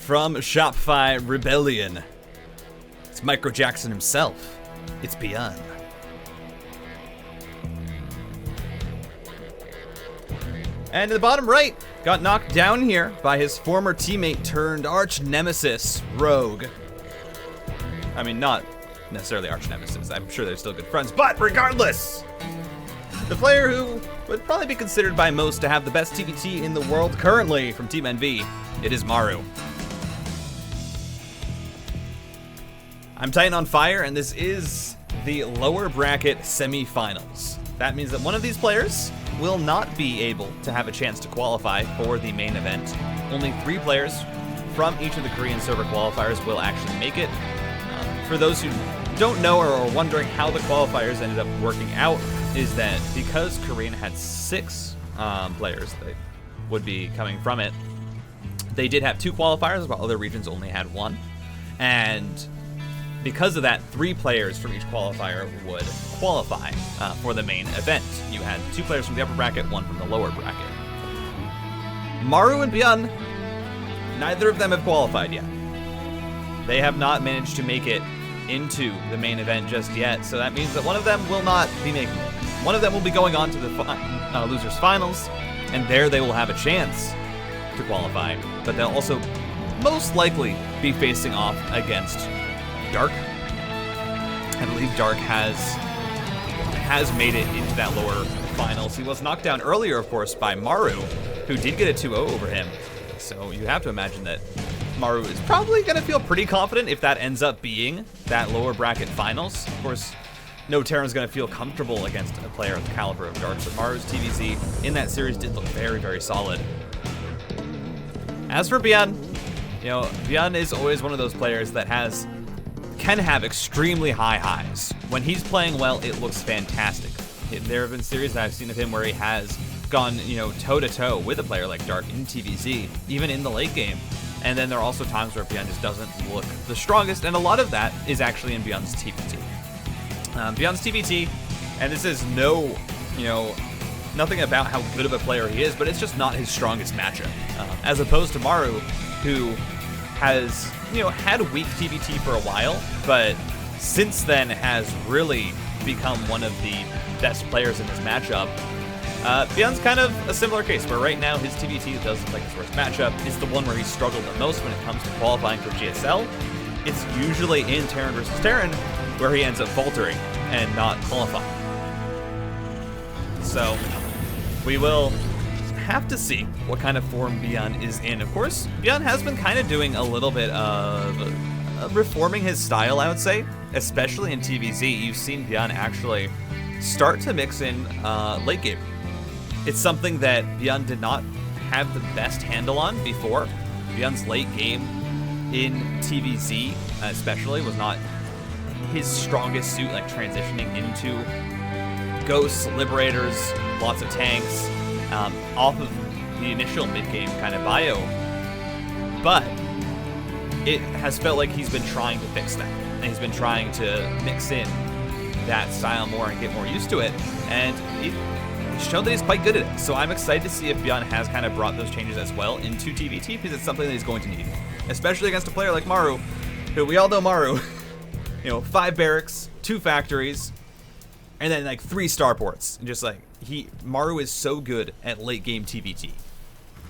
From Shopify Rebellion, it's Micro Jackson himself. It's Byun. And in the bottom right, got knocked down here by his former teammate turned arch nemesis, Rogue. I mean, not necessarily arch nemesis. I'm sure they're still good friends, but regardless, the player who would probably be considered by most to have the best TVT in the world currently from Team NV, it is Maru. I'm TitanOnFire, and this is the lower bracket semifinals. That means that one of these players will not be able to have a chance to qualify for the main event. Only 3 players from each of the Korean server qualifiers will actually make it. For those who don't know or are wondering how the qualifiers ended up working out, is that because Korean had 6 players that would be coming from it, they did have 2 qualifiers, while other regions only had 1. And because of that, 3 players from each qualifier would qualify for the main event. You had 2 players from the upper bracket, 1 from the lower bracket. Maru and Byun, neither of them have qualified yet. They have not managed to make it into the main event just yet, so that means that one of them will not be making it. One of them will be going on to the losers finals, and there they will have a chance to qualify, but they'll also most likely be facing off against Dark. I believe Dark has made it into that lower finals. He was knocked down earlier, of course, by Maru, who did get a 2-0 over him. So you have to imagine that Maru is probably going to feel pretty confident if that ends up being that lower bracket finals. Of course, no Terran's going to feel comfortable against a player of the caliber of Dark, but Maru's TVZ in that series did look very, very solid. As for Byun, Byun is always one of those players that can have extremely high highs. When he's playing well, it looks fantastic. There have been series that I've seen of him where he has gone, toe-to-toe with a player like Dark in TVZ, even in the late game. And then there are also times where Byun just doesn't look the strongest, and a lot of that is actually in Byun's TVT. Byun's TVT, and this is nothing about how good of a player he is, but it's just not his strongest matchup. As opposed to Maru, who has had weak TVT for a while, but since then has really become one of the best players in this matchup. Byun's kind of a similar case, where right now his TVT does look like his worst matchup is the one where he's struggled the most when it comes to qualifying for GSL. It's usually in Terran versus Terran where he ends up faltering and not qualifying. So we will have to see what kind of form Byun is in. Of course, Byun has been kind of doing a little bit of reforming his style, I would say, especially in TVZ. You've seen Byun actually start to mix in late game. It's something that Byun did not have the best handle on before. Byun's late game in TVZ especially was not his strongest suit, like transitioning into Ghosts, Liberators, lots of tanks, off of the initial mid-game kind of bio, but it has felt like he's been trying to fix that, and he's been trying to mix in that style more and get more used to it, and he's shown that he's quite good at it. So I'm excited to see if Byun has kind of brought those changes as well into TVT, because it's something that he's going to need, especially against a player like Maru, who we all know Maru, 5 barracks, 2 factories, and then like 3 starports, and just like Maru is so good at late game TVT.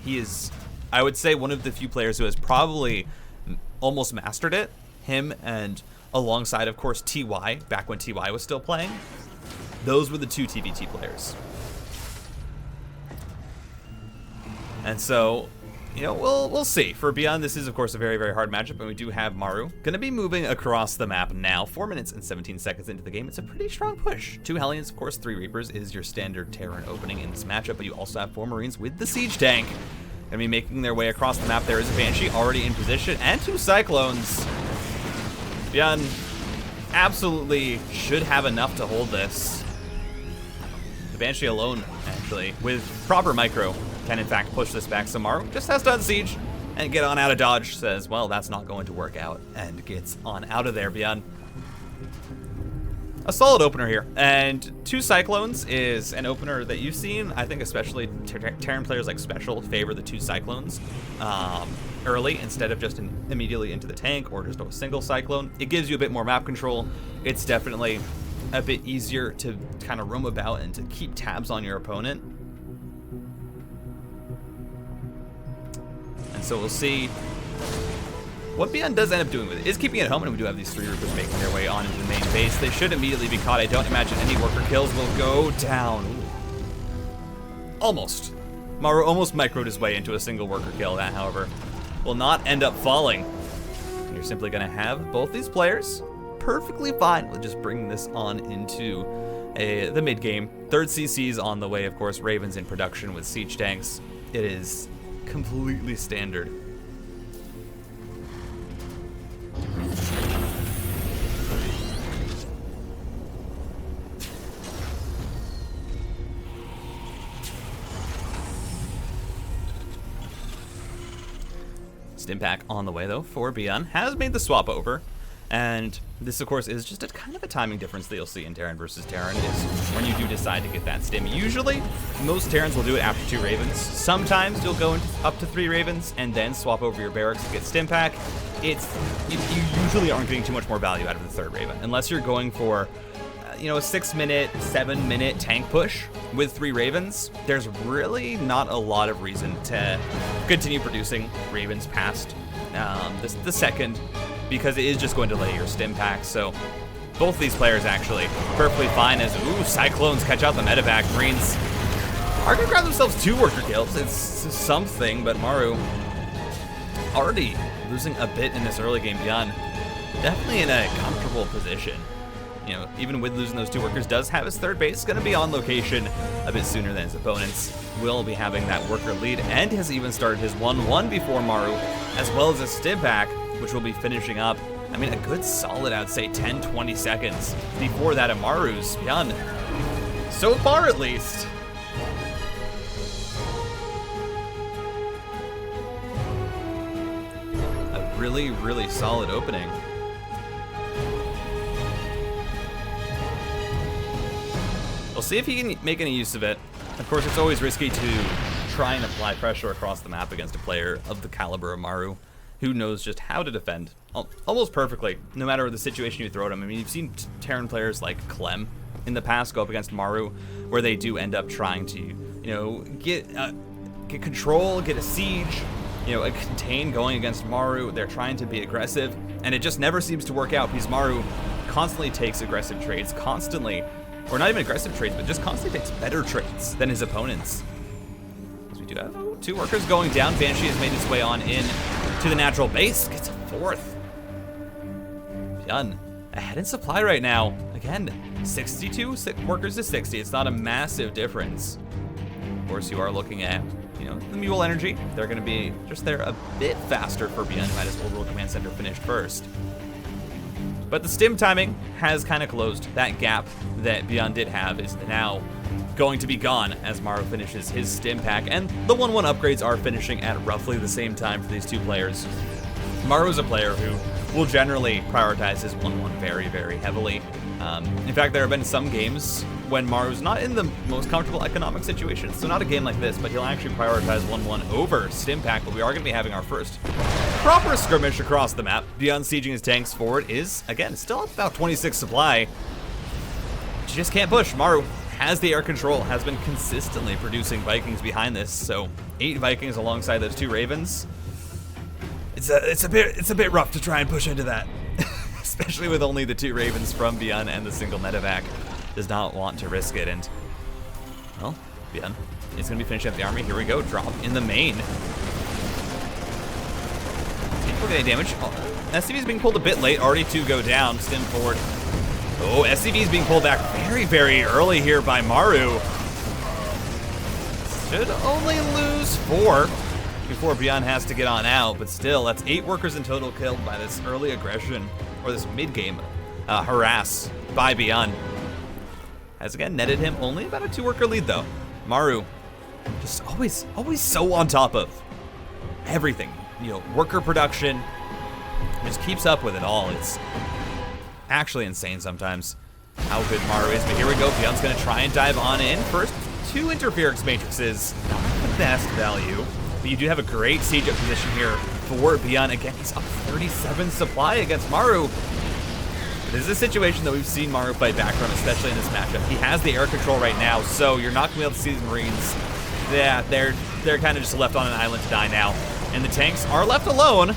He is, I would say, one of the few players who has probably almost mastered it. Him and alongside, of course, TY, back when TY was still playing. Those were the 2 TVT players. And so, we'll see. For Byun, this is, of course, a very, very hard matchup, and we do have Maru going to be moving across the map now. 4 minutes and 17 seconds into the game. It's a pretty strong push. 2 Hellions, of course, 3 Reapers is your standard Terran opening in this matchup, but you also have 4 Marines with the Siege Tank. Going to be making their way across the map. There is a Banshee already in position, and 2 Cyclones. Byun absolutely should have enough to hold this. The Banshee alone, actually, with proper micro, can in fact push this back. So Maru just has to unsiege and get on out of dodge. Says, well, that's not going to work out, and gets on out of there. Byun, a solid opener here, and 2 Cyclones is an opener that you've seen. I think especially Terran players like Special favor the 2 Cyclones. early instead of just immediately into the tank or just a single cyclone. It gives you a bit more map control. It's definitely a bit easier to kind of roam about and to keep tabs on your opponent. And so we'll see what Byun does end up doing with it. Is keeping it home, and we do have these 3 Reapers making their way on into the main base. They should immediately be caught. I don't imagine any worker kills will go down. Almost. Maru almost microed his way into a single worker kill. That, however, will not end up falling. And you're simply going to have both these players perfectly fine with just bringing this on into the mid game. 3rd CC's on the way, of course. Ravens in production with siege tanks. It is completely standard. Stim pack on the way though for Byun. Has made the swap over. And this, of course, is just a kind of a timing difference that you'll see in Terran versus Terran is when you do decide to get that stim. Usually, most Terrans will do it after 2 Ravens. Sometimes you'll go up to 3 Ravens and then swap over your barracks to get stim pack. You usually aren't getting too much more value out of the 3rd Raven unless you're going for a 6-minute, 7-minute tank push with 3 Ravens. There's really not a lot of reason to continue producing Ravens past the 2nd, because it is just going to delay your stim pack. So both these players actually perfectly fine as, Cyclones catch out the medevac. Marines are going to grab themselves 2 worker kills. It's something, but Maru already losing a bit in this early game. Byun definitely in a comfortable position. Even with losing those 2 workers, does have his 3rd base, going to be on location a bit sooner than his opponents. Will be having that worker lead, and has even started his 1-1 before Maru, as well as a stim pack, which will be finishing up, a good solid, I'd say, 10-20 seconds before that of Maru's. Byun, so far at least. A really, really solid opening. We'll see if he can make any use of it. Of course, it's always risky to try and apply pressure across the map against a player of the caliber of Maru, who knows just how to defend almost perfectly, no matter the situation you throw at him. You've seen Terran players like Clem in the past go up against Maru, where they do end up trying to, get control, get a siege, a contain going against Maru. They're trying to be aggressive, and it just never seems to work out because Maru constantly takes aggressive trades, or not even aggressive trades, but just constantly takes better trades than his opponents. As we do have 2 workers going down. Banshee has made its way on in to the natural base. Gets a 4th. Byun ahead in supply right now. Again, 62 workers to 60. It's not a massive difference. Of course, you are looking at, the Mule energy. They're going to be just there a bit faster for Byun. Might as well rule command center finished first. But the stim timing has kind of closed. That gap that Byun did have is now going to be gone as Maru finishes his stim pack, and the 1-1 upgrades are finishing at roughly the same time for these 2 players. Maru is a player who will generally prioritize his 1-1 very, very heavily. In fact, there have been some games when Maru's not in the most comfortable economic situation, so not a game like this, but he'll actually prioritize 1-1 over stim pack. But we are going to be having our first proper skirmish across the map. Byun sieging his tanks forward is, again, still at about 26 supply. She just can't push. Maru has the air control, has been consistently producing Vikings behind this, so 8 Vikings alongside those 2 Ravens. It's a bit rough to try and push into that, especially with only the 2 Ravens from Byun and the single medevac. Does not want to risk it, and well, Byun is going to be finishing up the army. Here we go, drop in the main. Look at any damage. SCV is being pulled a bit late. Already 2 go down. Stim forward. Oh, SCV is being pulled back very, very early here by Maru. Should only lose 4 before Byun has to get on out, but still, that's 8 workers in total killed by this early aggression, or this mid-game harass by Byun. Has again netted him only about a 2 worker lead though. Maru, just always so on top of everything. Worker production, just keeps up with it all. It's actually insane sometimes how good Maru is, but here we go. Byun's gonna try and dive on in. First 2 interference matrices, not the best value, but you do have a great siege up position here for Byun. Again, he's up 37 supply against Maru. This is a situation that we've seen Maru fight back from, especially in this matchup. He has the air control right now, so you're not going to be able to see these Marines. Yeah, they're kind of just left on an island to die now. And the tanks are left alone.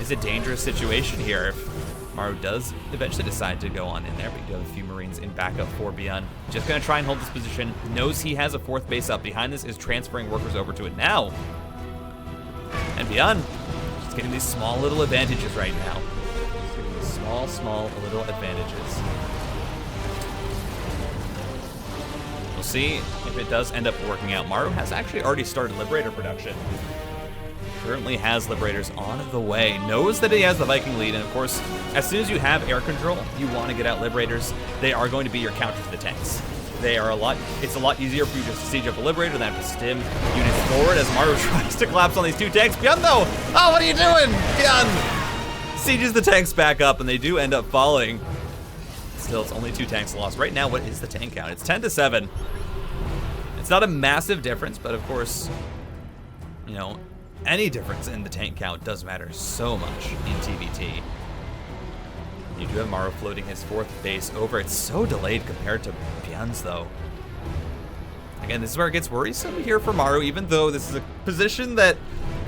It's a dangerous situation here if Maru does eventually decide to go on in there, but you do have a few Marines in backup for Byun. Just going to try and hold this position. Knows he has a 4th base up. Behind this is transferring workers over to it now. And Byun just getting these small little advantages right now. Small little advantages. We'll see if it does end up working out. Maru has actually already started Liberator production. Currently has Liberators on the way. Knows that he has the Viking lead, and of course, as soon as you have air control, you want to get out Liberators. They are going to be your counter to the tanks. It's a lot easier for you just to siege up a Liberator than to stim units forward as Maru tries to collapse on these 2 tanks. Byun though! Oh, what are you doing? Byun! Sieges the tanks back up, and they do end up falling. Still, it's only 2 tanks lost. Right now, what is the tank count? It's 10-7. It's not a massive difference, but of course, you know, any difference in the tank count does matter so much in TVT. You do have Maru floating his 4th base over. It's so delayed compared to Byun's, though. Again, this is where it gets worrisome here for Maru, even though this is a position that,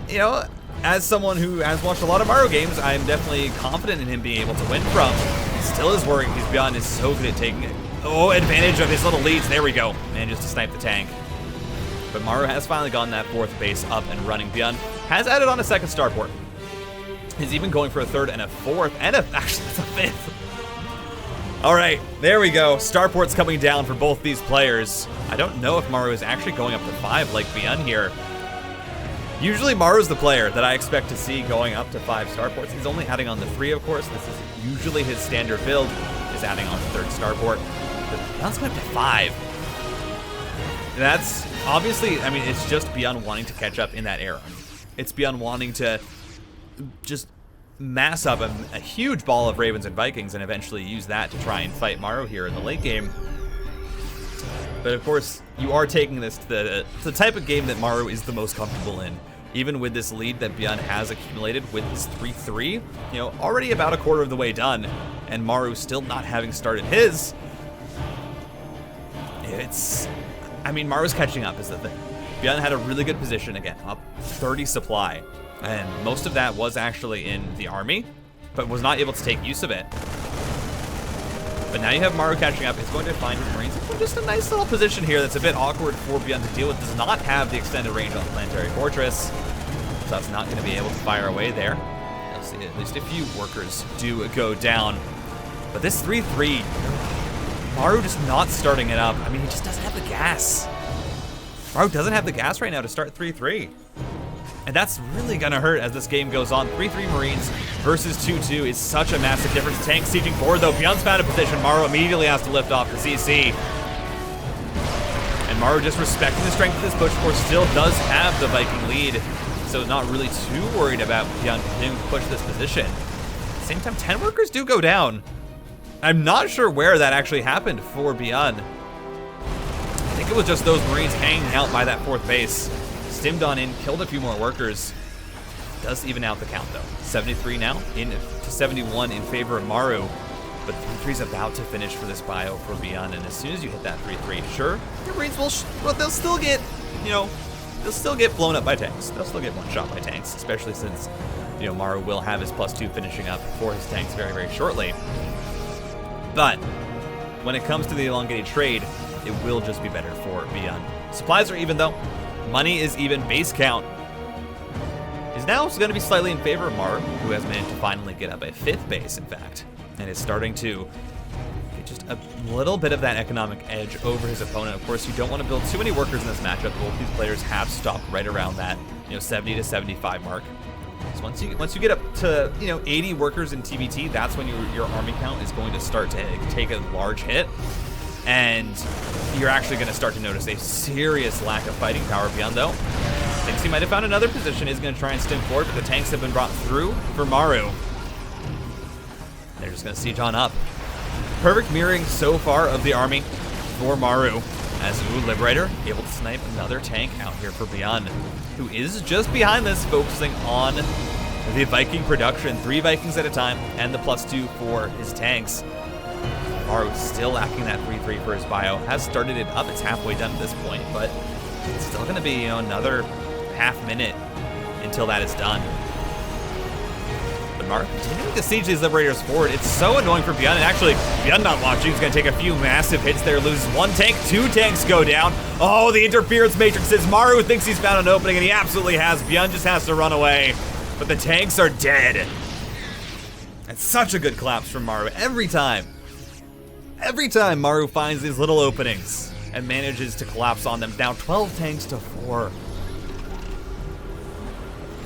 you know, as someone who has watched a lot of Maru games, I'm definitely confident in him being able to win from. He still is worrying. Byun is so good at taking it. Oh, advantage of his little leads. There we go. Manages to snipe the tank. But Maru has finally gotten that 4th base up and running. Byun has added on a 2nd starport. He's even going for a 3rd and a 4th and actually it's a 5th. All right, there we go. Starports coming down for both these players. I don't know if Maru is actually going up to 5 like Byun here. Usually Maru's the player that I expect to see going up to 5 starports. He's only adding on the 3, of course. This is usually his standard build, is adding on the 3rd starport. But Byun's going up to 5. That's obviously, I mean, it's just Byun wanting to catch up in that era. It's Byun wanting to just mass up a huge ball of Ravens and Vikings and eventually use that to try and fight Maru here in the late game. But of course, you are taking this to the type of game that Maru is the most comfortable in. Even with this lead that Byun has accumulated with his 3-3, you know, already about a quarter of the way done, and Maru still not having started his. I mean, Maru's catching up is the thing. Byun had a really good position again, up 30 supply, and most of that was actually in the army, but was not able to take use of it. But now you have Maru catching up. He's going to find his Marines in just a nice little position here that's a bit awkward for Byun to deal with. Does not have the extended range on the Planetary Fortress, so that's not going to be able to fire away there. You'll see at least a few workers do go down. But this 3-3, Maru just not starting it up. I mean, he just doesn't have the gas. Maru doesn't have the gas right now to start 3-3. And that's really going to hurt as this game goes on. 3-3 Marines versus 2-2 is such a massive difference. Tank sieging forward, though. Byun's found a position. Maru immediately has to lift off the CC. And Maru just respecting the strength of this push. Of course, still does have the Viking lead. So not really too worried about Byun continuing to push this position. At the same time, 10 workers do go down. I'm not sure where that actually happened for Byun. I think it was just those Marines hanging out by that 4th base. Stimmed on in, killed a few more workers. Does even out the count though. 73 now to 71 in favor of Maru. But 3-3's about to finish for this bio for Byun, and as soon as you hit that 3-3, sure, the Marines will, they'll still get, you know, they'll still get blown up by tanks. They'll still get one shot by tanks, especially since, you know, Maru will have his +2 finishing up for his tanks very, very shortly. But when it comes to the elongated trade, it will just be better for Byun. Supplies are even though. Money is even. Base count is now going to be slightly in favor of Maru, who has managed to finally get up a 5th base, in fact, and is starting to get just a little bit of that economic edge over his opponent. Of course, you don't want to build too many workers in this matchup. Both these players have stopped right around that, you know, 70 to 75 mark. So once you get up to, you know, 80 workers in TVT, that's when your army count is going to start to take a large hit. And you're actually going to start to notice a serious lack of fighting power. Byun, though, thinks he might have found another position. Is going to try and stim forward, but the tanks have been brought through for Maru. They're just going to siege on up. Perfect mirroring so far of the army for Maru. As Liberator able to snipe another tank out here for Byun, who is just behind this, focusing on the Viking production, 3 Vikings at a time, and the +2 for his tanks. Maru still lacking that 3-3 for his bio. Has started it up. It's halfway done at this point, but it's still going to be, you know, another half minute until that is done. But Maru continuing to siege these Liberators forward. It's so annoying for Byun, and actually, Byun not watching. He's going to take a few massive hits there. Loses 1 tank, 2 tanks go down. Oh, the interference matrixes. Maru thinks he's found an opening, and he absolutely has. Byun just has to run away. But the tanks are dead. It's such a good collapse from Maru every time. Every time Maru finds these little openings and manages to collapse on them. Now 12 tanks to 4.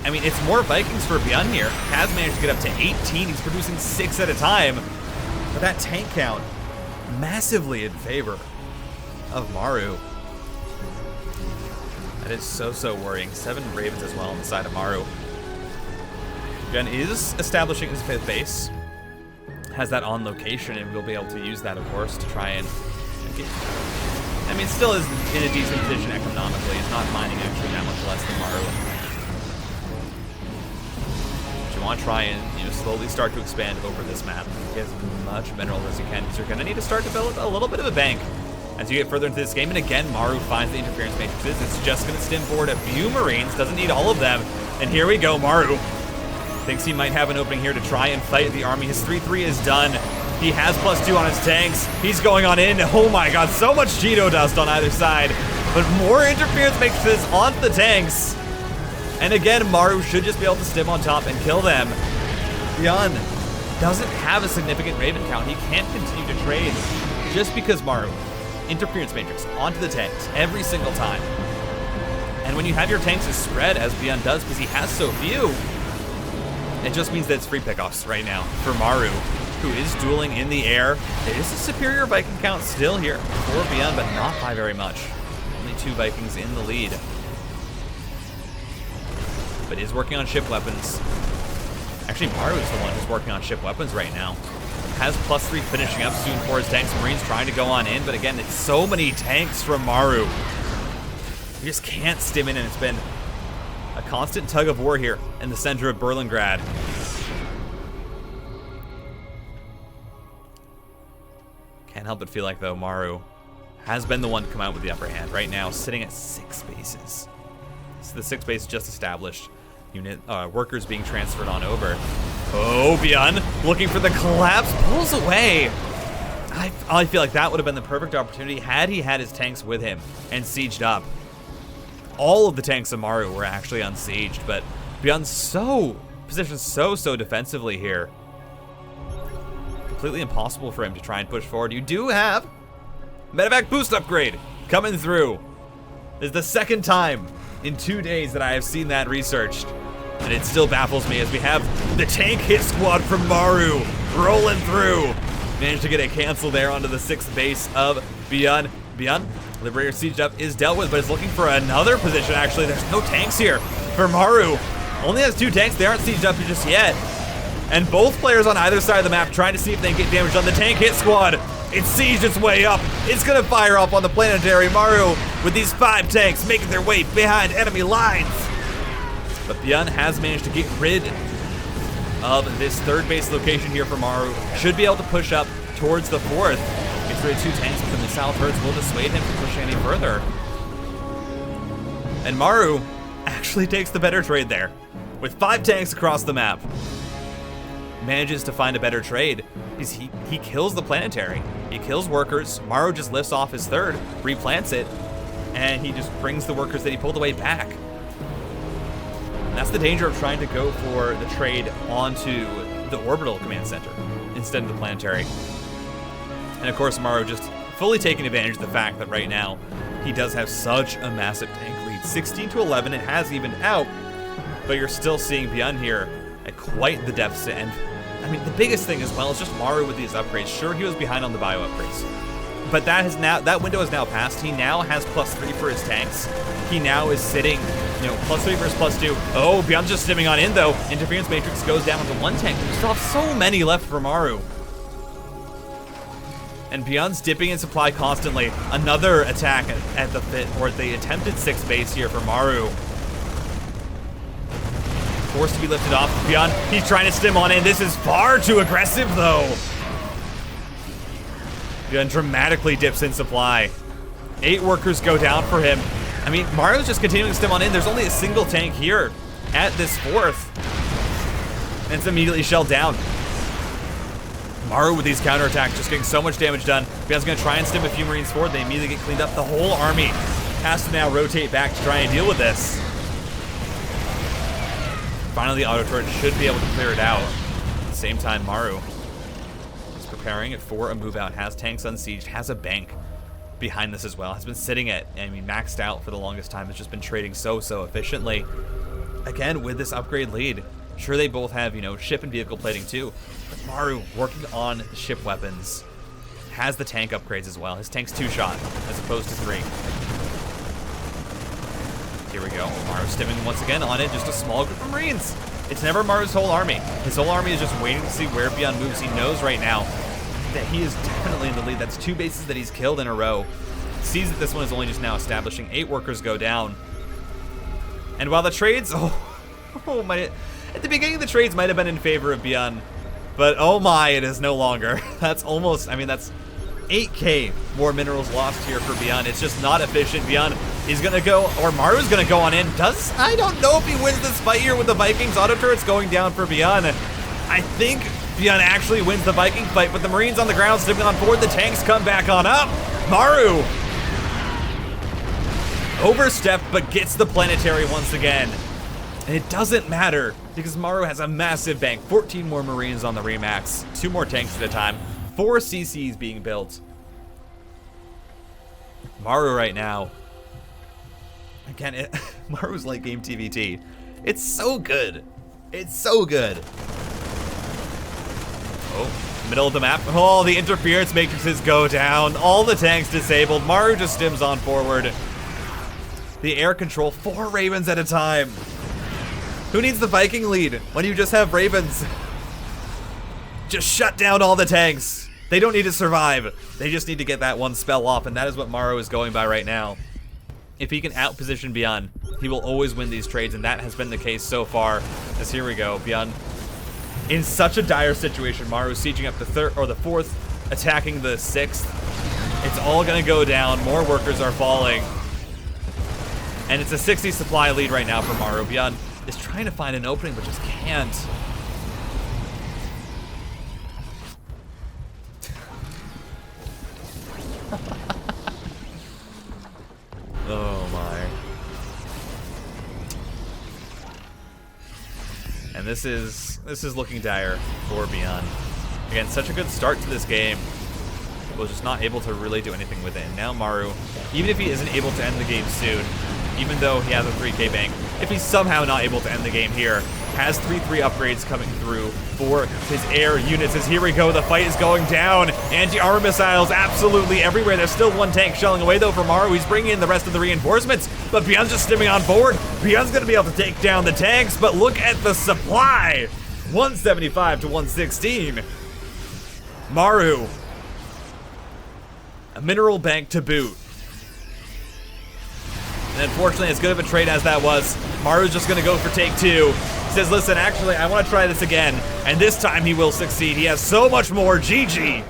I mean, it's more Vikings for Byun here. Has managed to get up to 18. He's producing 6 at a time. But that tank count, massively in favor of Maru. That is so worrying. 7 Ravens as well on the side of Maru. Byun is establishing his 5th base. Has that on location, and we'll be able to use that, of course, to try and get... I mean, still is in a decent position economically. He's not mining actually that much less than Maru. But you want to try and, you know, slowly start to expand over this map. Get as much mineral as you can, because you're going to need to start to build a little bit of a bank as you get further into this game. And again, Maru finds the interference matrices. It's just going to stim forward a few Marines. Doesn't need all of them. And here we go, Maru. Thinks he might have an opening here to try and fight the army. His 3-3 is done. He has +2 on his tanks. He's going on in. Oh my god, so much Cheeto dust on either side. But more interference matrices onto the tanks. And again, Maru should just be able to stim on top and kill them. Byun doesn't have a significant Raven count. He can't continue to trade just because Maru, interference matrix onto the tanks every single time. And when you have your tanks as spread, as Byun does, because he has so few, it just means that it's free pickoffs right now for Maru, who is dueling in the air. It is a superior Viking count still here for Byun, but not by very much. Only 2 Vikings in the lead. But is working on ship weapons. Actually, Maru is the one who's working on ship weapons right now. Has +3 finishing up soon for his tanks. Marines trying to go on in, but again, it's so many tanks from Maru. You just can't stim in, and it's been a constant tug of war here in the center of Berlingrad. Can't help but feel like, though, Maru has been the one to come out with the upper hand. Right now, sitting at 6 bases. So the 6 base just established. Workers being transferred on over. Oh, Byun looking for the collapse, pulls away. I feel like that would have been the perfect opportunity had he had his tanks with him and sieged up. All of the tanks of Maru were actually unsieged, but Byun's positioned so defensively here. Completely impossible for him to try and push forward. You do have medevac boost upgrade coming through. This is the 2nd time in 2 days that I have seen that researched, and it still baffles me as we have the tank hit squad from Maru rolling through. Managed to get a cancel there onto the 6th base of Byun. Byun, Liberator sieged up, is dealt with, but is looking for another position. Actually, there's no tanks here for Maru. Only has 2 tanks. They aren't sieged up just yet. And both players on either side of the map trying to see if they can get damage on the tank hit squad. It's sieged its way up. It's going to fire up on the planetary. Maru with these 5 tanks making their way behind enemy lines. But Byun has managed to get rid of this 3rd base location here for Maru. Should be able to push up towards the 4th. Gets rid of 2 tanks, but the missile turrets will dissuade him from pushing any further. And Maru actually takes the better trade there. With 5 tanks across the map. Manages to find a better trade because he kills the planetary. He kills workers. Maru just lifts off his 3rd, replants it, and he just brings the workers that he pulled away back. And that's the danger of trying to go for the trade onto the orbital command center instead of the planetary. And of course, Maru just fully taking advantage of the fact that right now he does have such a massive tank lead. 16-11, it has evened out, but you're still seeing Byun here at quite the deficit. And I mean, the biggest thing as well is just Maru with these upgrades. Sure, he was behind on the bio upgrades, but that window is now passed. He now has +3 for his tanks. He now is sitting, you know, +3 versus +2. Oh, Byun's just stimming on in though. Interference matrix goes down to 1 tank. We still have so many left for Maru. And Byun's dipping in supply constantly. Another attack at the attempted 6th base here for Maru. forced to be lifted off. Byun, he's trying to stim on in. This is far too aggressive, though. Byun dramatically dips in supply. 8 workers go down for him. I mean, Maru's just continuing to stim on in. There's only a single tank here at this 4th. And it's immediately shelled down. Maru with these counterattacks just getting so much damage done. Byun's gonna try and stim a few Marines forward. They immediately get cleaned up. The whole army has to now rotate back to try and deal with this. Finally, the auto turret should be able to clear it out. At the same time, Maru is preparing it for a move out. Has tanks unsieged, has a bank behind this as well. Has been sitting at, I mean, maxed out for the longest time. Has just been trading so efficiently. Again, with this upgrade lead, sure they both have, you know, ship and vehicle plating too, but Maru working on the ship weapons. Has the tank upgrades as well. His tank's 2-shot as opposed to 3. Here we go. Maru stimming once again on it. Just a small group of Marines. It's never Maru's whole army. His whole army is just waiting to see where Byun moves. He knows right now that he is definitely in the lead. That's 2 bases that he's killed in a row. Sees that this one is only just now establishing. 8 workers go down. And while the trades, at the beginning the trades might have been in favor of Byun, but oh my, it is no longer. That's almost, I mean, that's 8k more minerals lost here for Byun. It's just not efficient. Byun is gonna go, or Maru's gonna go on in. I don't know if he wins this fight here with the Vikings. Auto turrets going down for Byun. I think Byun actually wins the Viking fight, but the Marines on the ground stimming on board. The tanks come back on up. Maru overstepped, but gets the planetary once again. And it doesn't matter because Maru has a massive bank. 14 more Marines on the Remax. 2 more tanks at a time. 4 CCs being built. Maru right now. Again, Maru's late game TVT. It's so good. It's so good. Oh, middle of the map. Oh, the interference matrices go down. All the tanks disabled. Maru just stims on forward. The air control, 4 Ravens at a time. Who needs the Viking lead when you just have Ravens? Just shut down all the tanks. They don't need to survive. They just need to get that one spell off, and that is what Maru is going by right now. If he can outposition Byun, he will always win these trades, and that has been the case so far. As here we go, Byun in such a dire situation. Maru sieging up the 3rd or the 4th, attacking the 6th. It's all gonna go down. More workers are falling. And it's a 60 supply lead right now for Maru. Byun is trying to find an opening, but just can't. Oh my. And this is looking dire for Byun. Again, such a good start to this game. Was just not able to really do anything with it. And now Maru, even if he isn't able to end the game soon, even though he has a 3k bank, if he's somehow not able to end the game here, has 3-3 upgrades coming through for his air units. As here we go, the fight is going down. Anti-armor missiles absolutely everywhere. There's still 1 tank shelling away though for Maru. He's bringing in the rest of the reinforcements, but Byun's just stimming on forward. Byun's gonna be able to take down the tanks, but look at the supply. 175 to 116. Maru, a mineral bank to boot. And unfortunately, as good of a trade as that was, Maru's just gonna go for take 2. He says, listen, actually, I wanna try this again. And this time he will succeed. He has so much more. GG.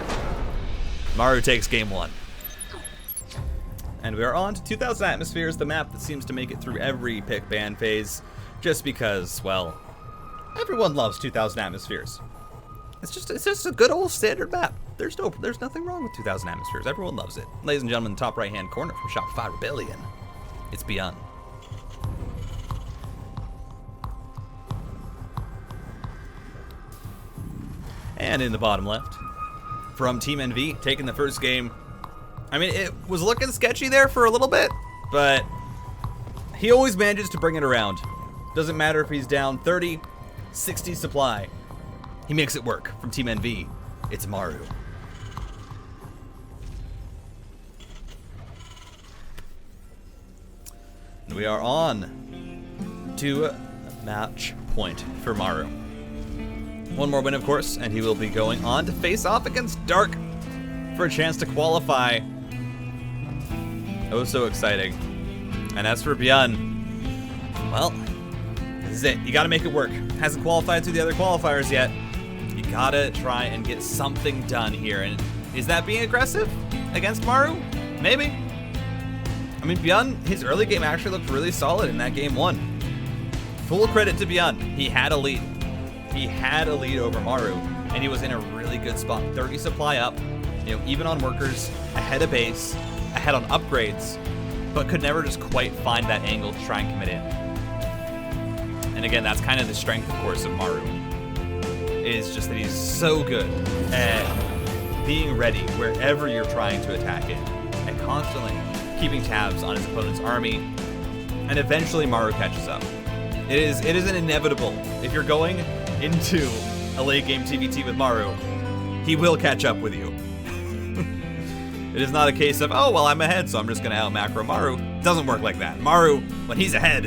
Maru takes game 1. And we are on to 2000 Atmospheres, the map that seems to make it through every pick ban phase. Just because, well, everyone loves 2000 Atmospheres. It's just a good old standard map. There's nothing wrong with 2000 Atmospheres. Everyone loves it. Ladies and gentlemen, top right-hand corner from Shopify Rebellion. It's Byun. And in the bottom left, from Team NV, taking the first game. I mean, it was looking sketchy there for a little bit, but he always manages to bring it around. Doesn't matter if he's down 30, 60 supply. He makes it work. From Team NV, it's Maru. And we are on to match point for Maru. 1 more win, of course, and he will be going on to face off against Dark for a chance to qualify. Oh, so exciting. And as for Byun, well, This is it. You gotta make it work. Hasn't qualified through the other qualifiers yet. You gotta try and get something done here. And is that being aggressive against Maru? Maybe. I mean, Byun, his early game actually looked really solid in that game 1. Full credit to Byun. He had a lead. He had a lead over Maru, and he was in a really good spot. 30 supply up, you know, even on workers, ahead of base, ahead on upgrades, but could never just quite find that angle to try and commit in. And again, that's kind of the strength, of course, of Maru, is just that he's so good at being ready wherever you're trying to attack it, and constantly keeping tabs on his opponent's army, and eventually Maru catches up. It is an inevitable. If you're going into a late game TVT with Maru, he will catch up with you. It is not a case of, oh, well, I'm ahead, so I'm just gonna out macro Maru. It doesn't work like that. Maru, when he's ahead,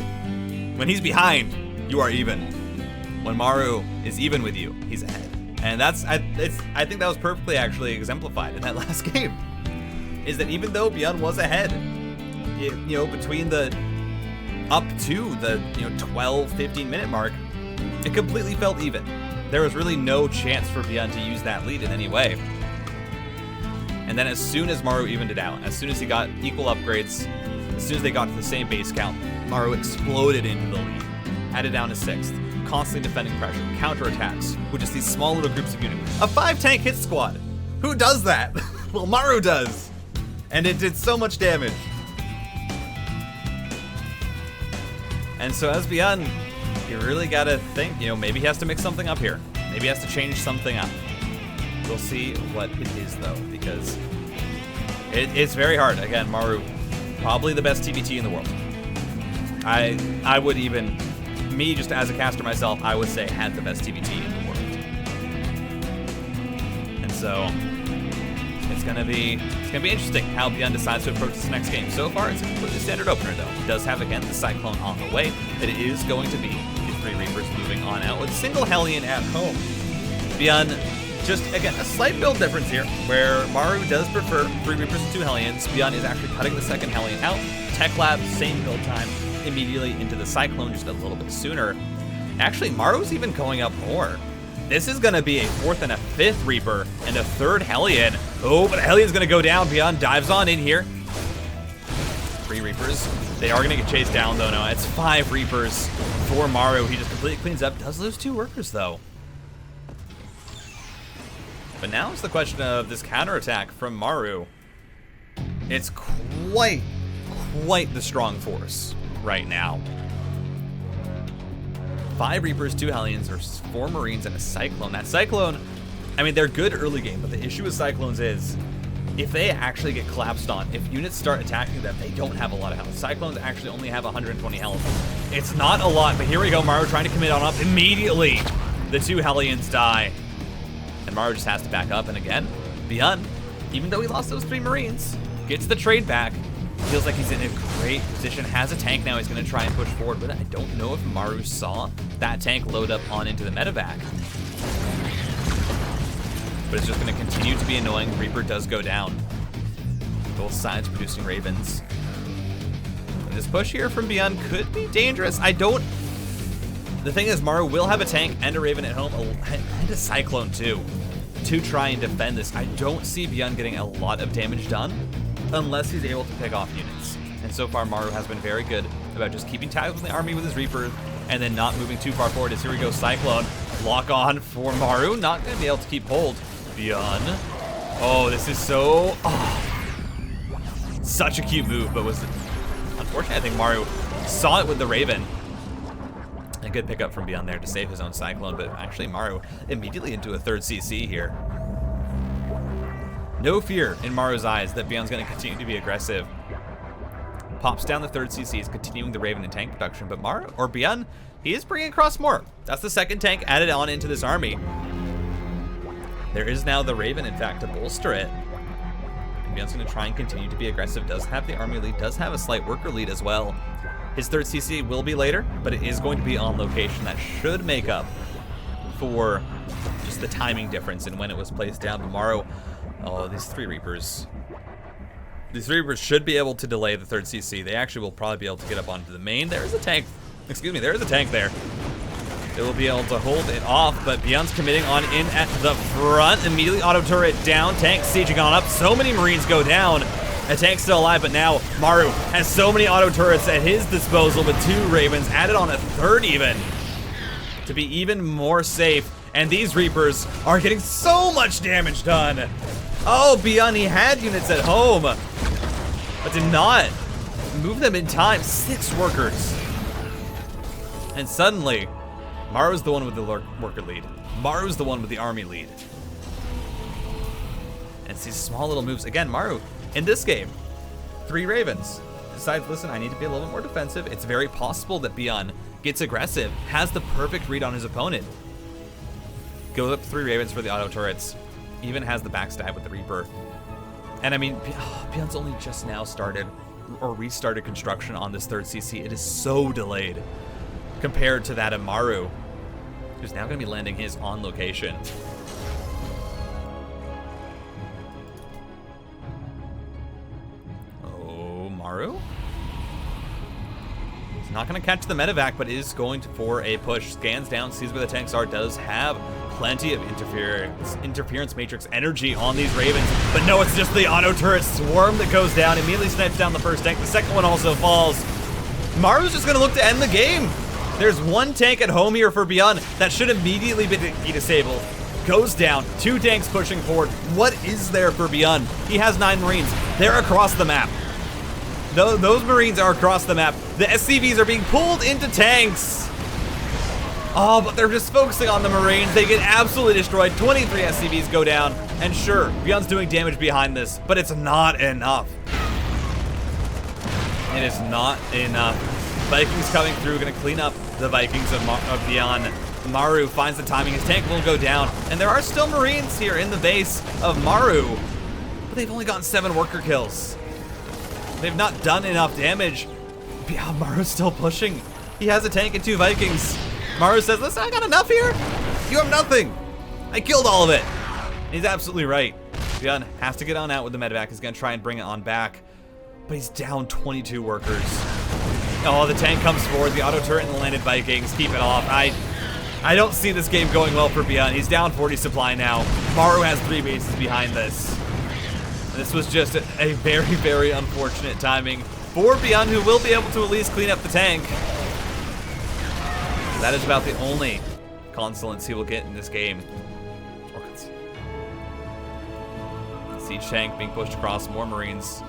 when he's behind, you are even. When Maru is even with you, he's ahead. And I think that was perfectly actually exemplified in that last game. Is that even though Byun was ahead, between the up to the 12, 15 minute mark, it completely felt even. There was really no chance for Byun to use that lead in any way. And then as soon as Maru evened it out, as soon as he got equal upgrades, as soon as they got to the same base count, Maru exploded into the lead, had it down to 6th, constantly defending pressure, counterattacks with just these small little groups of units. A 5-tank hit squad. Who does that? Well, Maru does. And it did so much damage. And so as Byun, you really gotta think, maybe he has to mix something up here. Maybe he has to change something up. We'll see what it is though, because it's very hard. Again, Maru, probably the best TBT in the world. I would even, me just as a caster myself, I would say had the best TBT in the world. And so it's gonna be interesting how Byun decides to approach this next game. So far, it's a completely standard opener though. He does have again the Cyclone on the way. It is going to be the 3 Reapers moving on out with single Hellion at home. Byun, just again a slight build difference here, where Maru does prefer 3 Reapers and 2 Hellions. Byun is actually cutting the second Hellion out. Tech Lab, same build time, immediately into the Cyclone just a little bit sooner. Actually, Maru's even going up more. This is gonna be a 4th and a 5th Reaper and a 3rd Hellion. Oh, but Hellion's gonna go down. Byun dives on in here. 3 Reapers. They are gonna get chased down though. No, it's 5 Reapers for Maru. He just completely cleans up. Does lose 2 workers though. But now it's the question of this counterattack from Maru. It's quite the strong force right now. 5 Reapers, 2 Hellions, or 4 Marines, and a Cyclone. That Cyclone, I mean, they're good early game, but the issue with Cyclones is if they actually get collapsed on, if units start attacking them, they don't have a lot of health. Cyclones actually only have 120 health. It's not a lot, but here we go. Maru trying to commit on up immediately. The 2 Hellions die. And Maru just has to back up, and again, Byun, even though he lost those 3 Marines, gets the trade back. Feels like he's in a great position, has a tank now, he's gonna try and push forward with it. I don't know if Maru saw that tank load up on into the medevac. But it's just gonna continue to be annoying. Reaper does go down. Both sides producing Ravens. And this push here from Byun could be dangerous. The thing is, Maru will have a tank and a Raven at home, and a Cyclone too, to try and defend this. I don't see Byun getting a lot of damage done unless he's able to pick off units. And so far, Maru has been very good about just keeping tabs with the army with his Reaper and then not moving too far forward. As here we go, Cyclone. Lock on for Maru. Not going to be able to keep hold. Byun. Oh, this is so... such a cute move, but was... unfortunately, I think Maru saw it with the Raven. A good pickup from Byun there to save his own Cyclone, but actually Maru immediately into a 3rd CC here. No fear in Maru's eyes that Byun's going to continue to be aggressive. Pops down the 3rd CC, is continuing the Raven and tank production, but Byun, he is bringing across more. That's the 2nd tank added on into this army. There is now the Raven, in fact, to bolster it. And Byun's going to try and continue to be aggressive. Does have the army lead, does have a slight worker lead as well. His 3rd CC will be later, but it is going to be on location. That should make up for just the timing difference in when it was placed down. But Maru, oh, these 3 Reapers. These 3 Reapers should be able to delay the 3rd CC. They actually will probably be able to get up onto the main. There is a tank. Excuse me, there is a tank there. They will be able to hold it off, but Byun's committing on in at the front. Immediately auto turret down, tank sieging on up. So many Marines go down. A tank's still alive, but now Maru has so many auto turrets at his disposal with 2 Ravens, added on a 3rd even, to be even more safe. And these Reapers are getting so much damage done. Oh, Byun, he had units at home, but did not move them in time. 6 workers. And suddenly, Maru's the one with the worker lead. Maru's the one with the army lead. And it's these small little moves. Again, Maru, in this game, 3 Ravens. Decides, listen, I need to be a little bit more defensive. It's very possible that Byun gets aggressive, has the perfect read on his opponent. Goes up 3 Ravens for the auto turrets. Even has the backstab with the Reaper. And I mean, Byun's only just now started or restarted construction on this 3rd CC. It is so delayed compared to that of Maru, who's now going to be landing his on location. Oh, Maru? He's not going to catch the medevac, but is going for a push. Scans down, sees where the tanks are, does have plenty of interference matrix energy on these Ravens, but no, it's just the auto turret swarm that goes down, immediately snipes down the first tank. The second one also falls. Maru's just going to look to end the game. There's 1 tank at home here for Byun that should immediately be disabled. Goes down, 2 tanks pushing forward. What is there for Byun? He has 9 Marines. They're across the map. Those Marines are across the map. The SCVs are being pulled into tanks. Oh, but they're just focusing on the Marines. They get absolutely destroyed. 23 SCVs go down. And sure, Byun's doing damage behind this, but it's not enough. It is not enough. Vikings coming through, gonna clean up the Vikings of Byun. Maru finds the timing, his tank will go down, and there are still Marines here in the base of Maru, but they've only gotten 7 worker kills. They've not done enough damage. Yeah, Maru's still pushing. He has a tank and 2 Vikings. Maru says, listen, I got enough here. You have nothing. I killed all of it. He's absolutely right. Byun has to get on out with the medevac. He's gonna try and bring it on back, but he's down 22 workers. Oh, the tank comes forward, the auto turret and the landed Vikings keep it off. I don't see this game going well for Byun. He's down 40 supply now. Maru has 3 bases behind this. This was just a very, very unfortunate timing for Byun, who will be able to at least clean up the tank. That is about the only consolates he will get in this game. Siege tank being pushed across, more Marines.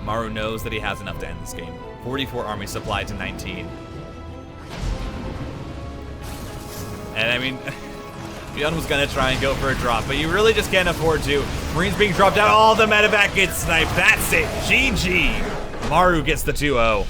Maru knows that he has enough to end this game. 44 army supply to 19. And I mean, Byun was gonna try and go for a drop, but you really just can't afford to. Marines being dropped out, all the medevac gets sniped. That's it, GG. Maru gets the 2-0.